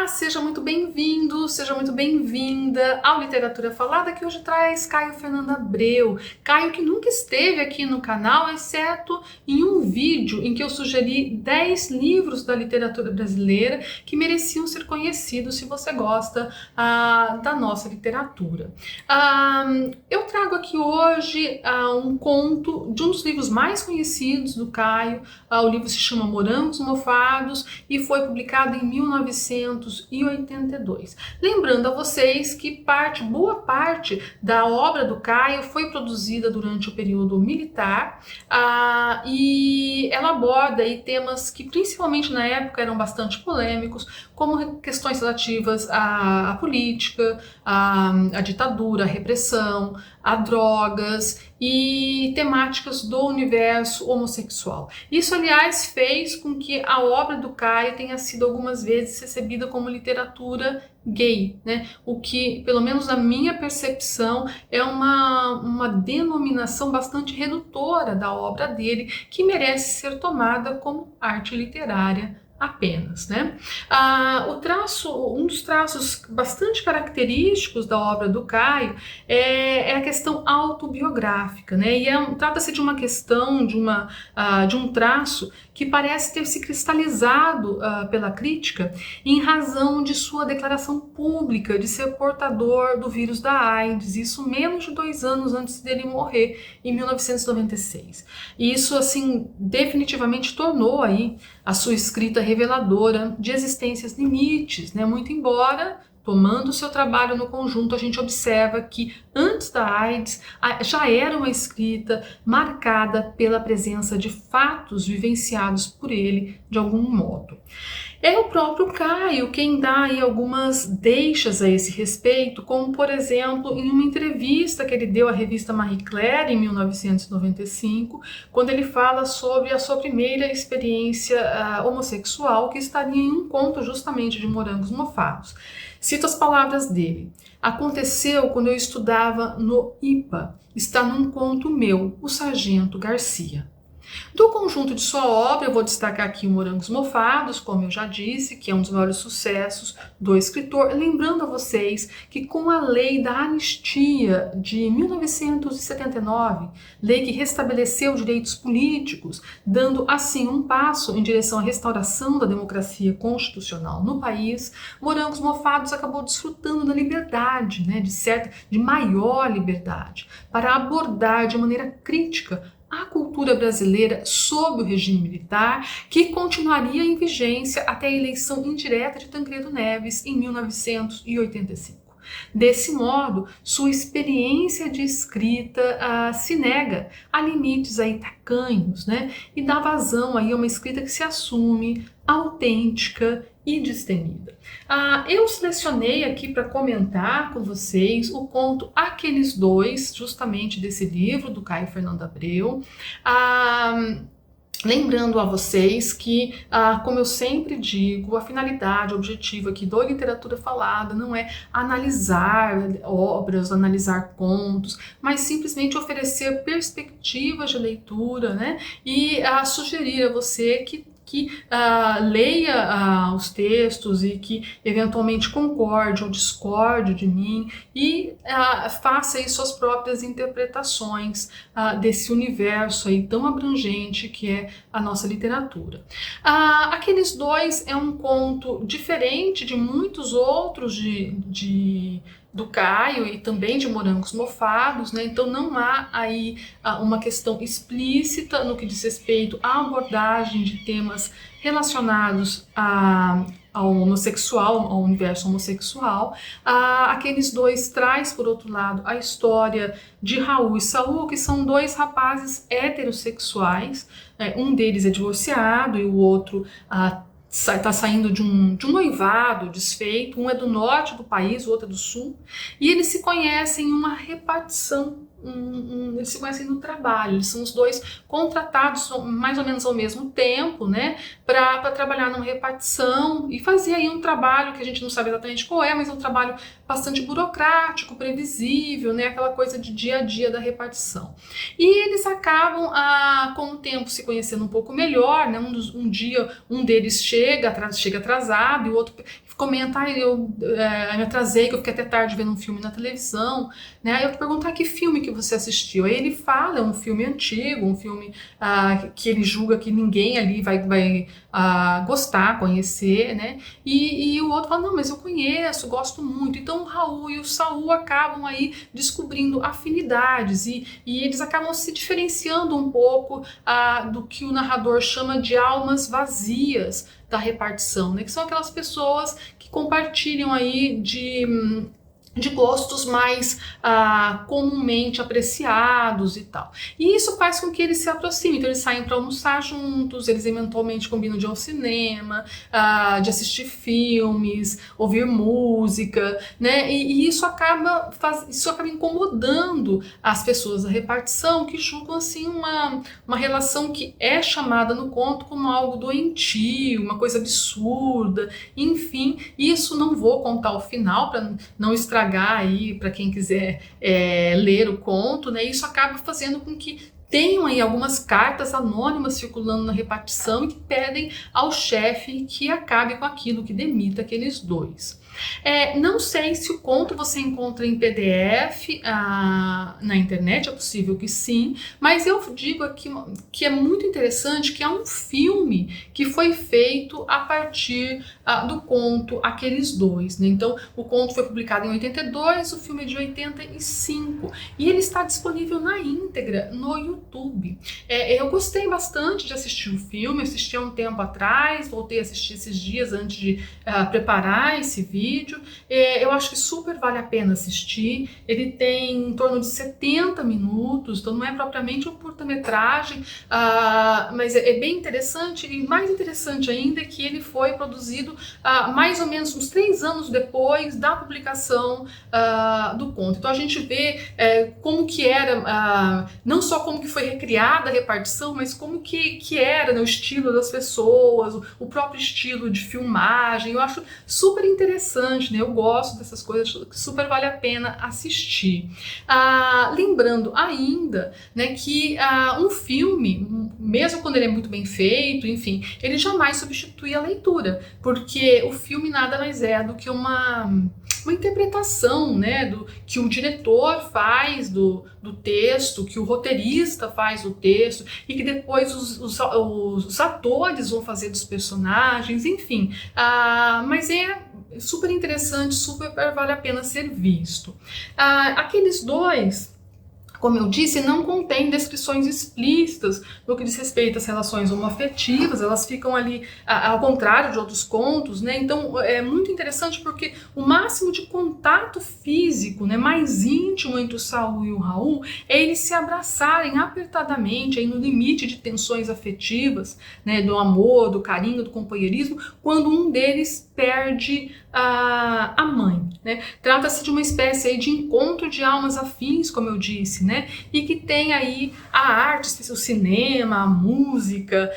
Olá, seja muito bem-vindo, seja muito bem-vinda ao Literatura Falada, que hoje traz Caio Fernando Abreu. Caio que nunca esteve aqui no canal, exceto em um vídeo em que eu sugeri 10 livros da literatura brasileira que mereciam ser conhecidos se você gosta da nossa literatura. Eu trago aqui hoje um conto de um dos livros mais conhecidos do Caio. O livro se chama Morangos Mofados e foi publicado em 1982. Lembrando a vocês que boa parte da obra do Caio foi produzida durante o período militar e ela aborda aí temas que principalmente na época eram bastante polêmicos, como questões relativas à política, à ditadura, à repressão, a drogas e temáticas do universo homossexual. Isso, aliás, fez com que a obra do Caio tenha sido algumas vezes recebida como literatura gay, né? O que, pelo menos na minha percepção, é uma denominação bastante redutora da obra dele, que merece ser tomada como arte literária apenas, né? Um dos traços bastante característicos da obra do Caio é a questão autobiográfica, né? E trata-se de uma questão, de um traço que parece ter se cristalizado pela crítica em razão de sua declaração pública de ser portador do vírus da AIDS, isso menos de 2 anos antes dele morrer, em 1996. E isso, assim, definitivamente tornou aí a sua escrita reveladora de existências limites, né? Muito embora, tomando o seu trabalho no conjunto, a gente observa que antes da AIDS já era uma escrita marcada pela presença de fatos vivenciados por ele de algum modo. É o próprio Caio quem dá aí algumas deixas a esse respeito, como por exemplo em uma entrevista que ele deu à revista Marie Claire em 1995, quando ele fala sobre a sua primeira experiência homossexual, que estaria em um conto justamente de Morangos Mofados. Cito as palavras dele: aconteceu quando eu estudava no IPA, está num conto meu, O Sargento Garcia. Do conjunto de sua obra, eu vou destacar aqui Morangos Mofados, como eu já disse, que é um dos maiores sucessos do escritor, lembrando a vocês que com a lei da anistia de 1979, lei que restabeleceu direitos políticos, dando assim um passo em direção à restauração da democracia constitucional no país, Morangos Mofados acabou desfrutando da liberdade, né, de maior liberdade, para abordar de maneira crítica a cultura brasileira sob o regime militar, que continuaria em vigência até a eleição indireta de Tancredo Neves em 1985. Desse modo, sua experiência de escrita se nega a limites aí tacanhos, né? E dá vazão aí a uma escrita que se assume autêntica e destemida. Eu selecionei aqui para comentar com vocês o conto Aqueles Dois, justamente desse livro do Caio Fernando Abreu. Lembrando a vocês que, como eu sempre digo, a finalidade, o objetivo aqui da literatura falada não é analisar obras, analisar contos, mas simplesmente oferecer perspectivas de leitura, né? E sugerir a você que leia os textos e que eventualmente concorde ou discorde de mim e faça aí suas próprias interpretações desse universo aí tão abrangente que é a nossa literatura. Aqueles Dois é um conto diferente de muitos outros do Caio e também de Morangos Mofados, né? Então não há aí uma questão explícita no que diz respeito à abordagem de temas relacionados ao homossexual, ao universo homossexual. Aqueles Dois traz, por outro lado, a história de Raul e Saul, que são 2 rapazes heterossexuais, um deles é divorciado e o outro está saindo de um noivado desfeito, um é do norte do país, o outro é do sul, e eles se conhecem em uma repartição eles se conhecem no trabalho, eles são os dois contratados mais ou menos ao mesmo tempo, né, para trabalhar numa repartição e fazer aí um trabalho que a gente não sabe exatamente qual é, mas é um trabalho bastante burocrático, previsível, né, aquela coisa de dia a dia da repartição. E eles acabam, com o tempo, se conhecendo um pouco melhor, né, um dia um deles chega atrasado e o outro comenta, eu me atrasei, que eu fiquei até tarde vendo um filme na televisão, né? Aí eu te perguntar que filme que você assistiu. Aí ele fala, é um filme antigo, um filme que ele julga que ninguém ali vai gostar, conhecer, né? E o outro fala, não, mas eu conheço, gosto muito. Então o Raul e o Saul acabam aí descobrindo afinidades e eles acabam se diferenciando um pouco do que o narrador chama de almas vazias da repartição, né? Que são aquelas pessoas que compartilham aí de gostos mais comumente apreciados e tal. E isso faz com que eles se aproximem, então eles saem para almoçar juntos, eles eventualmente combinam de ir ao cinema, de assistir filmes, ouvir música, né? E isso acaba incomodando as pessoas da repartição, que julgam assim uma relação que é chamada no conto como algo doentio, uma coisa absurda, enfim. Isso não vou contar o final para não estragar aí para quem quiser ler o conto, né? Isso acaba fazendo com que tenham aí algumas cartas anônimas circulando na repartição e que pedem ao chefe que acabe com aquilo, que demita aqueles dois. Não sei se o conto você encontra em PDF na internet, é possível que sim, mas eu digo aqui que é muito interessante que é um filme que foi feito a partir do conto Aqueles Dois, né? Então o conto foi publicado em 82, o filme é de 85 e ele está disponível na íntegra no YouTube. Eu gostei bastante de assistir o filme, assisti há um tempo atrás, voltei a assistir esses dias antes de preparar esse vídeo. Eu acho que super vale a pena assistir. Ele tem em torno de 70 minutos, então não é propriamente um curta-metragem, mas é bem interessante, e mais interessante ainda é que ele foi produzido mais ou menos uns 3 anos depois da publicação do conto. Então a gente vê como que era, não só como que foi recriada a repartição, mas como que era, né, o estilo das pessoas, o próprio estilo de filmagem. Eu acho super interessante, né? Eu gosto dessas coisas, super vale a pena assistir. Lembrando ainda, né, que um filme, mesmo quando ele é muito bem feito, enfim, ele jamais substitui a leitura, porque o filme nada mais é do que uma interpretação, né, que o diretor faz do texto, que o roteirista faz do texto e que depois os atores vão fazer dos personagens, enfim. Mas é super interessante, super vale a pena ser visto. Aqueles dois, como eu disse, não contém descrições explícitas no que diz respeito às relações homoafetivas, elas ficam ali ao contrário de outros contos, né? Então é muito interessante porque o máximo de contato físico, né, mais íntimo entre o Saul e o Raul é eles se abraçarem apertadamente, aí no limite de tensões afetivas, né, do amor, do carinho, do companheirismo, quando um deles perde a mãe, né? Trata-se de uma espécie aí de encontro de almas afins, como eu disse, né? E que tem aí a arte, o cinema, a música,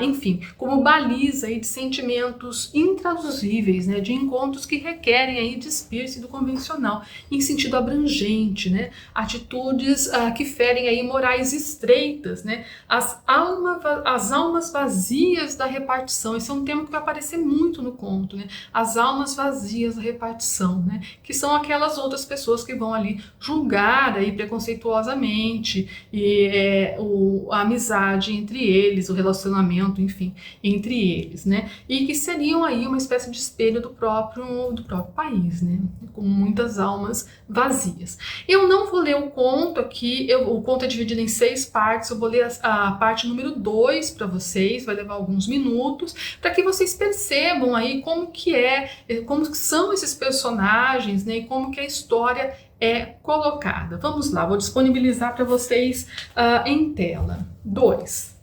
enfim, como baliza aí de sentimentos intraduzíveis, né? De encontros que requerem aí despir-se do convencional, em sentido abrangente, né? Atitudes que ferem aí morais estreitas, né? As almas vazias da repartição. Esse é um tema que vai aparecer muito no conto, né? As almas vazias da repartição, né? Que são aquelas outras pessoas que vão ali julgar aí preconceituosamente e a amizade entre eles, o relacionamento, enfim, entre eles, né? E que seriam aí uma espécie de espelho do próprio país, né? Com muitas almas vazias. Eu não vou ler o conto aqui, o conto é dividido em 6 partes, eu vou ler a parte número 2 para vocês, vai levar alguns minutos, para que vocês percebam aí como que são esses personagens, né, e como que a história é colocada. Vamos lá, vou disponibilizar para vocês em tela. 2.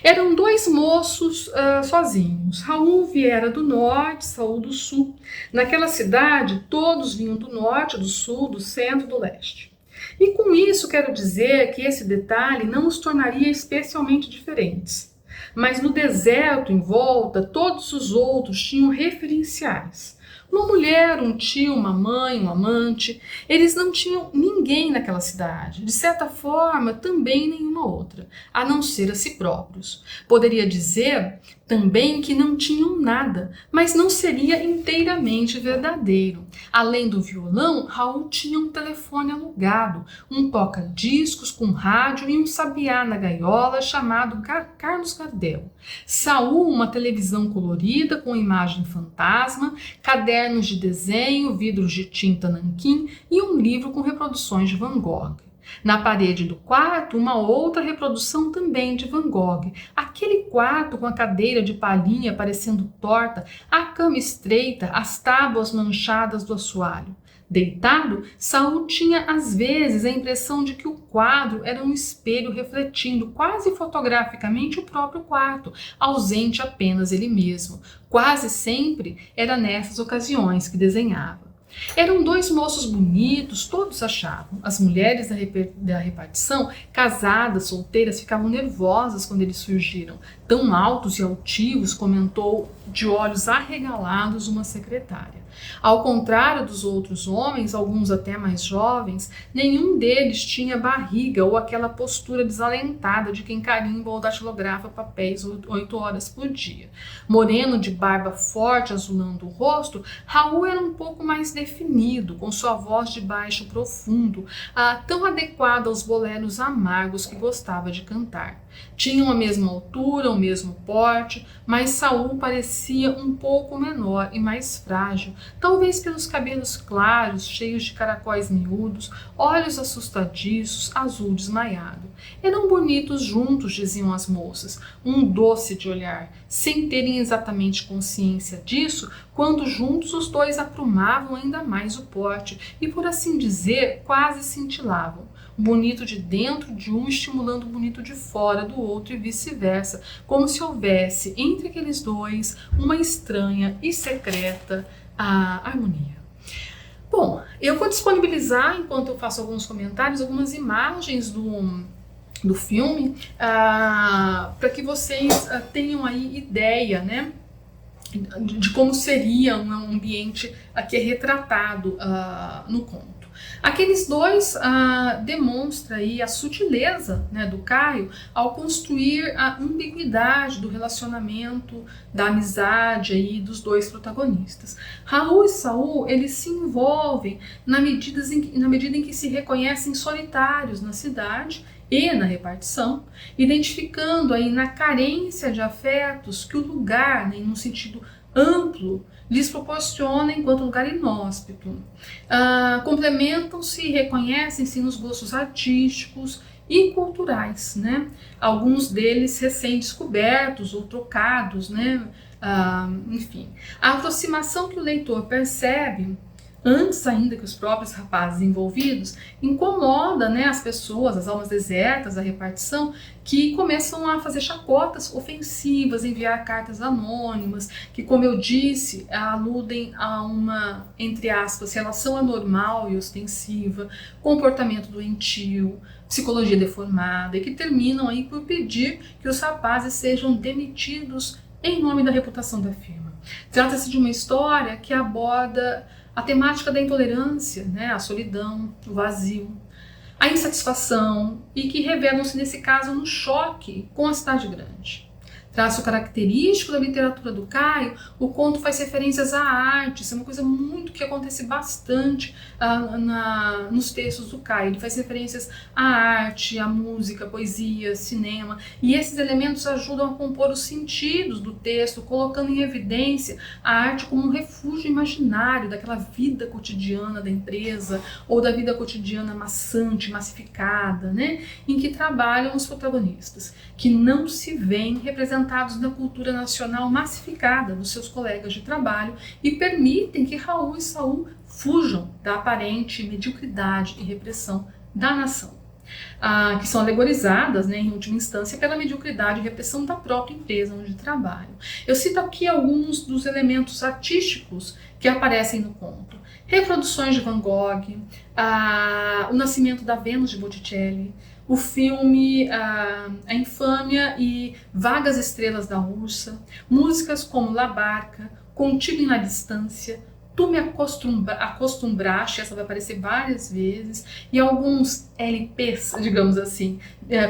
Eram 2 moços sozinhos. Raul viera do norte, Saul do sul. Naquela cidade, todos vinham do norte, do sul, do centro, do leste. E com isso quero dizer que esse detalhe não os tornaria especialmente diferentes. Mas no deserto em volta, todos os outros tinham referenciais. Uma mulher, um tio, uma mãe, um amante. Eles não tinham ninguém naquela cidade. De certa forma, também nenhuma outra, a não ser a si próprios. Poderia dizer também que não tinham nada, mas não seria inteiramente verdadeiro. Além do violão, Raul tinha um telefone alugado, um toca-discos com rádio e um sabiá na gaiola chamado Carlos Gardel. Saul, uma televisão colorida com imagem fantasma, cadernos de desenho, vidros de tinta nanquim e um livro com reproduções de Van Gogh. Na parede do quarto, uma outra reprodução também de Van Gogh. Aquele quarto com a cadeira de palhinha parecendo torta, a cama estreita, as tábuas manchadas do assoalho. Deitado, Saul tinha às vezes a impressão de que o quadro era um espelho refletindo quase fotograficamente o próprio quarto, ausente apenas ele mesmo. Quase sempre era nessas ocasiões que desenhava. Eram dois moços bonitos, todos achavam. As mulheres da repartição, casadas, solteiras, ficavam nervosas quando eles surgiram. Tão altos e altivos, comentou de olhos arregalados uma secretária. Ao contrário dos outros homens, alguns até mais jovens, nenhum deles tinha barriga ou aquela postura desalentada de quem carimba ou datilografa papéis 8 horas por dia. Moreno de barba forte azulando o rosto, Raul era um pouco mais definido, com sua voz de baixo profundo, tão adequada aos boleros amargos que gostava de cantar. Tinham a mesma altura, o mesmo porte, mas Saul parecia um pouco menor e mais frágil, talvez pelos cabelos claros, cheios de caracóis miúdos, olhos assustadiços, azul desmaiado. Eram bonitos juntos, diziam as moças, um doce de olhar, sem terem exatamente consciência disso, quando juntos os dois aprumavam ainda mais o porte e, por assim dizer, quase cintilavam. O bonito de dentro de um estimulando o bonito de fora do outro e vice-versa, como se houvesse entre aqueles dois uma estranha e secreta harmonia. Bom, eu vou disponibilizar, enquanto eu faço alguns comentários, algumas imagens do filme, para que vocês tenham aí ideia, né, de como seria um ambiente que é retratado no conto. Aqueles dois demonstram aí a sutileza, né, do Caio ao construir a ambiguidade do relacionamento, da amizade aí dos dois protagonistas. Raul e Saul, eles se envolvem na medida em que se reconhecem solitários na cidade e na repartição, identificando aí na carência de afetos que o lugar, né, em um sentido amplo, lhes proporciona enquanto lugar inóspito. Complementam-se e reconhecem-se nos gostos artísticos e culturais, né? Alguns deles recém-descobertos ou trocados, né? Enfim, a aproximação que o leitor percebe antes ainda que os próprios rapazes envolvidos, incomoda, né, as pessoas, as almas desertas da repartição, que começam a fazer chacotas ofensivas, enviar cartas anônimas, que, como eu disse, aludem a uma, entre aspas, relação anormal e ostensiva, comportamento doentio, psicologia deformada, e que terminam aí por pedir que os rapazes sejam demitidos em nome da reputação da firma. Trata-se de uma história que aborda a temática da intolerância, né, a solidão, o vazio, a insatisfação e que revelam-se nesse caso no choque com a cidade grande. Traço característico da literatura do Caio, o conto faz referências à arte, isso é uma coisa muito que acontece bastante nos textos do Caio. Ele faz referências à arte, à música, à poesia, cinema, e esses elementos ajudam a compor os sentidos do texto, colocando em evidência a arte como um refúgio imaginário daquela vida cotidiana da empresa ou da vida cotidiana maçante, massificada, né, em que trabalham os protagonistas, que não se veem representados na cultura nacional massificada dos seus colegas de trabalho e permitem que Raul e Saul fujam da aparente mediocridade e repressão da nação, que são alegorizadas, né, em última instância, pela mediocridade e repressão da própria empresa onde trabalham. Eu cito aqui alguns dos elementos artísticos que aparecem no conto. reproduções de Van Gogh, o Nascimento da Vênus de Botticelli, o filme A Infâmia e Vagas Estrelas da Ursa, músicas como La Barca, Contigo e na Distância, Tu me acostumbraste, essa vai aparecer várias vezes, e alguns LPs, digamos assim,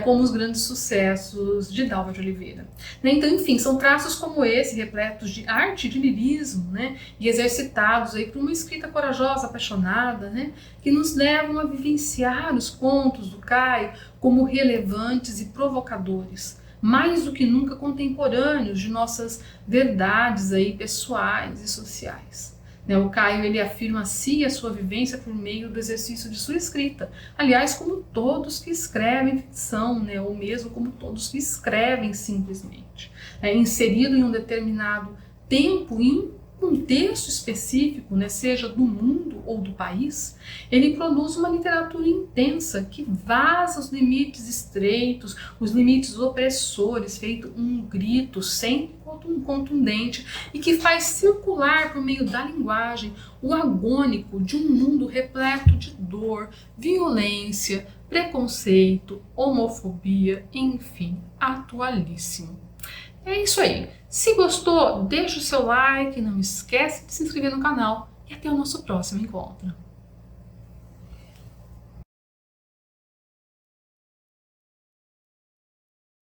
como os grandes sucessos de Dalva de Oliveira. Então, enfim, são traços como esse, repletos de arte e de lirismo, né, e exercitados aí por uma escrita corajosa, apaixonada, né, que nos levam a vivenciar os contos do Caio como relevantes e provocadores, mais do que nunca contemporâneos de nossas verdades aí pessoais e sociais. O Caio ele afirma a si e a sua vivência por meio do exercício de sua escrita. Aliás, como todos que escrevem ficção, ou mesmo como todos que escrevem simplesmente. Inserido em um determinado tempo e em um contexto específico, seja do mundo ou do país, ele produz uma literatura intensa que vaza os limites estreitos, os limites opressores, feito um grito sempre contundente e que faz circular por meio da linguagem o agônico de um mundo repleto de dor, violência, preconceito, homofobia, enfim, atualíssimo. É isso aí. Se gostou, deixa o seu like, não esquece de se inscrever no canal e até o nosso próximo encontro.